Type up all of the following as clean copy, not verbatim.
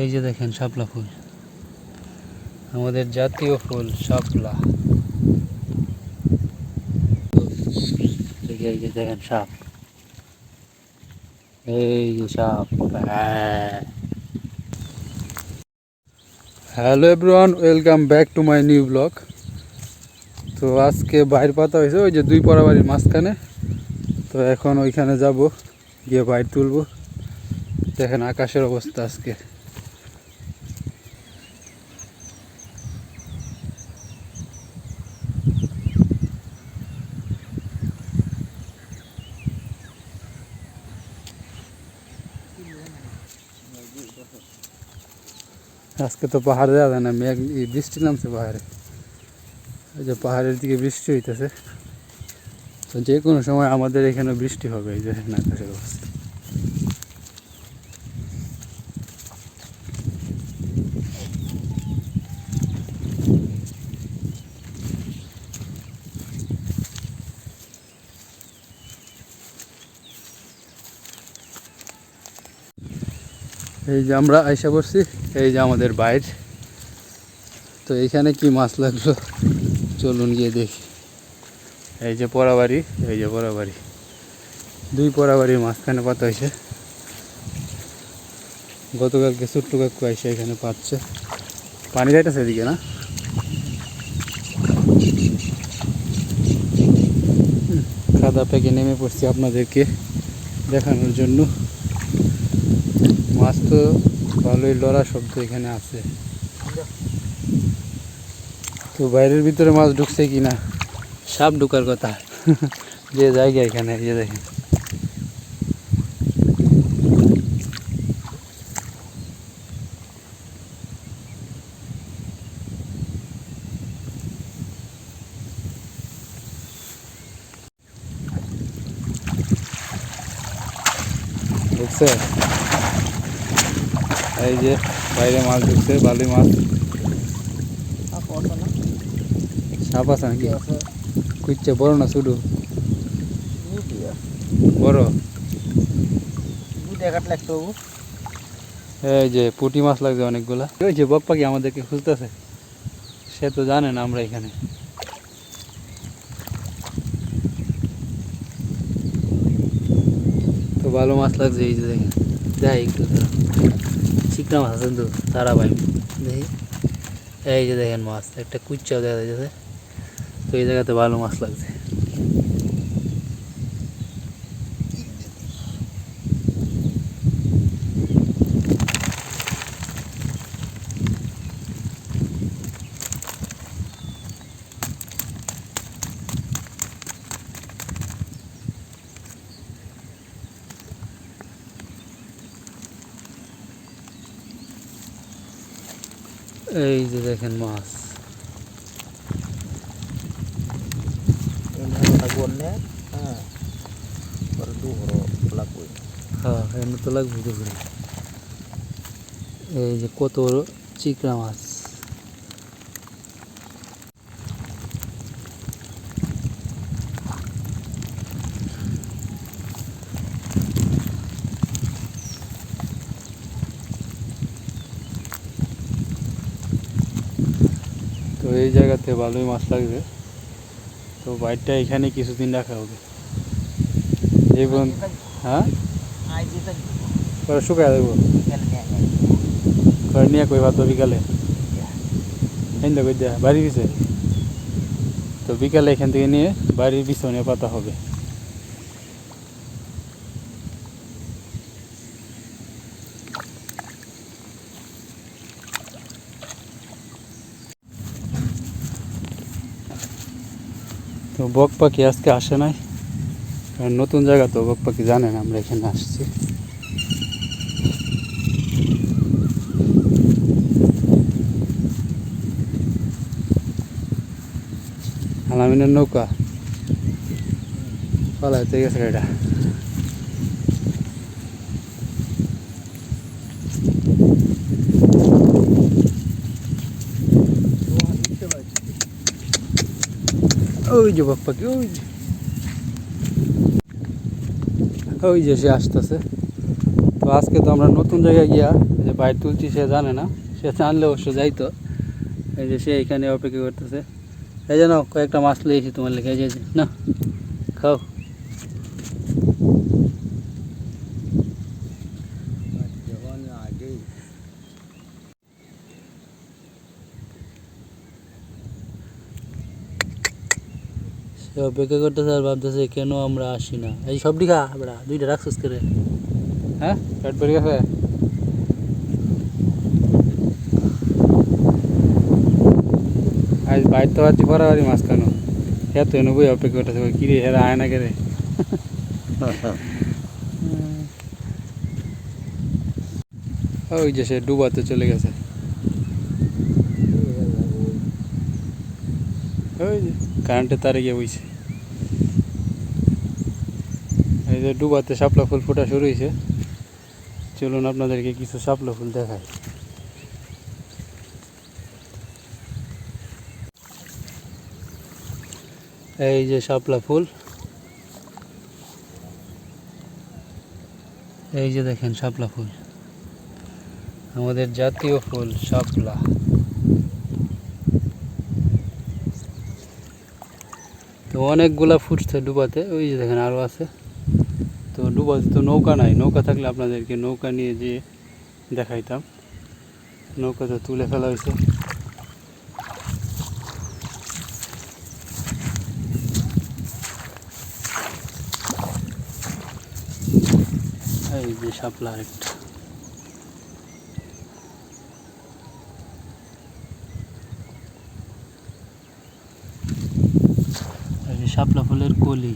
এই যে দেখেন শাপলা ফুল, আমাদের জাতীয় ফুল শাপলা। এই যে দেখেন সাপ, এই যে সাপ। Hello everyone, welcome back to my new blog. তো আজকে বাইর পাতা হয়েছে ওই যে দুই পাড়া বাড়ির মাঝখানে। তো এখন ওইখানে যাব, গিয়ে বাইর তুলব। দেখেন আকাশের অবস্থা আজকে। আজকে তো পাহাড়ে যাওয়া যায় না, মেঘ বৃষ্টি নামছে পাহাড়ে। এই যে পাহাড়ের দিকে বৃষ্টি হইতেছে, তো যে কোনো সময় আমাদের এখানে বৃষ্টি হবে। এই যে আকাশের অবস্থা। এই যে আমরা আইসা পড়ছি, এই যে আমাদের বাইর। তো এইখানে কি মাছ লাগলো চলুন গিয়ে দেখি। এই যে পোড়াবাড়ি, এই যে পোড়াবাড়ি, দুই পোড়াবাড়ির মাঝখানে পাতা হয়েছে। গতকালকে ছোট্ট কাকু আইসে এখানে পাচ্ছে। পানি যাইতেছে এদিকে না, কাদা পেকে নেমে পড়ছি আপনাদেরকে দেখানোর জন্য। মাছ তো ভালোই লড়া শব্দ এখানে আছে। তো বাইরের ভিতরে মাছ ঢুকছে কিনা, সাপ ঢুকার কথা। যে জায়গা এখানে, এই যে দেখেন। ঢুকছে, এই যে বাইরে মাছ ঢুকছে, বালি মাছ। সাপ আছে নাকি? কুইচ্ছে বড় না শুধু বড়? এই যে পুঁটি মাছ লাগছে অনেকগুলা। ওই যে বক পাখি আমাদেরকে খুঁজতেছে, সে তো জানে না আমরা এখানে। তো ভালো মাছ লাগছে, এই যে দেখেন। যাই একটু চিকনা মাছ আছে কিন্তু তারা ভাই দেখি। এই যে দেখেন মাছ, একটা কুচ্চাও দেখা যাচ্ছে। তো এই জায়গাতে ভালো মাছ লাগছে। এই যে দেখেন মাছ, হ্যাঁ এমনি তো লাগবে দুপুরে। এই যে কত চিকনা মাছ। তো এই জায়গাতে ভালোই মাছ লাগবে। তো বাইরটা এখানে কিছুদিন রাখা হবে। এই হ্যাঁ পরে শুকায় দেবো। ঘরে নিয়ে কই ভাবতো বিকালে এখান থেকে দেয়া বাড়ির পিছে। তো বিকালে এখান থেকে নিয়ে বাড়ির পিছনে পাতা হবে। তো বক পাখি আজকে আসে নাই, কারণ নতুন জায়গা তো বক পাখি জানে না আমরা এখানে আসছি। আলামিনের নৌকা পালাইতে গেছে এটা। ওই যে বক পাখি, ওই যে সে আসতেছে। তো আজকে তো আমরা নতুন জায়গায় গিয়া যে বাইর তুলছি সে জানে না, সে জানলে অবশ্য যাইতো। এই যে সে এখানে অপেক্ষা করতেছে। এই যে নাও কয়েকটা মাছ লিয়েছি তোমার লেগে, এই যে না খাও। সে অপেক্ষা করতেছে আর ভাবতেছে কেন আমরা আসি না। এই সবটি খা আমরা দুইটা রাখছিস করে, হ্যাঁ পেট ভরে গেছে। আজ বাইর তো আছি বরাবরই মাছ কেন হ্যাঁ তো এনে বই অপেক্ষা করতেছে কিরে হেরা আয় না কেরে। ওই যে সে ডুবাতে চলে গেছে, ওই যে কারেন্টের তারে গিয়ে বইছে। এই যে ডুবাতে শাপলা ফুল ফোটা শুরু হয়েছে। চলুন আপনাদেরকে কিছু শাপলা ফুল দেখাই। এই যে শাপলা ফুল, এই যে দেখেন শাপলা ফুল, আমাদের জাতীয় ফুল শাপলা। তো অনেকগুলা ফুটছে ডুবাতে, ওই যে দেখেন আরও আছে। তো ডুবাতে তো নৌকা নাই, নৌকা থাকলে আপনাদেরকে নৌকা নিয়ে যেয়ে দেখাইতাম। নৌকা তো তুলে ফেলা হয়েছে। এই যে শাপলা আরেকটা। এই যে শাপলা ফুলের কলি।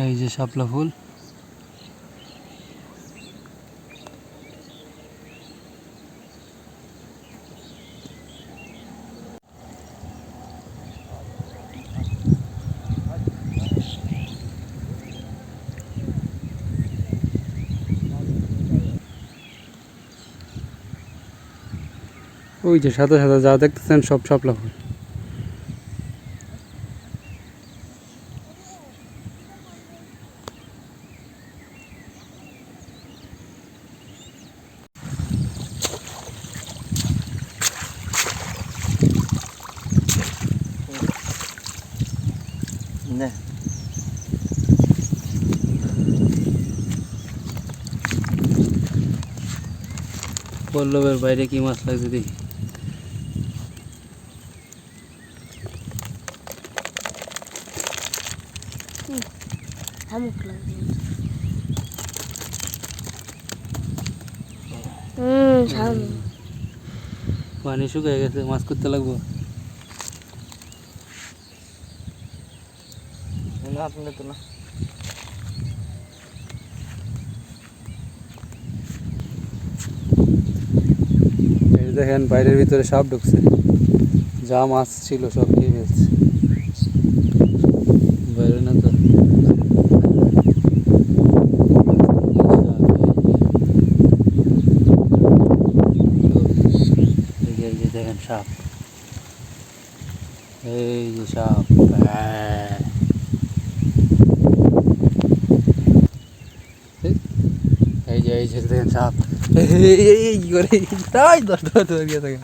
এই যে শাপলা ফুল। ওই যে সাদা সাদা যা দেখতেছেন সব শাপলা ফুল। না পল্লবের বাইরে কি মাছ লাগছে দেখি। পানি শুকিয়ে গেছে, মাছ করতে লাগবো। আপনি তো না এই দেখেন বাইরের ভিতরে সাপ ঢুকছে, যা মাছ ছিল সব খেয়ে ফেলছে। বাইরে না তো এই যে দেখেন সাপ, এই যে সাপ। এই যে দেখেন সাপ, কি করে তাই 10 টাকা ধরে গিয়ে থাকে।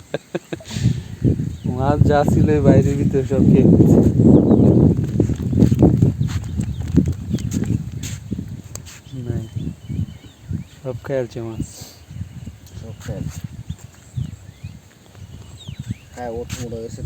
মাছ যা ছিল বাইরের ভিতরে সব খেয়ে ফেলছে। নাই সব খেয়ালছে মাছ, সব খেয়াল। হ্যাঁ ওট মোড়া গেছে।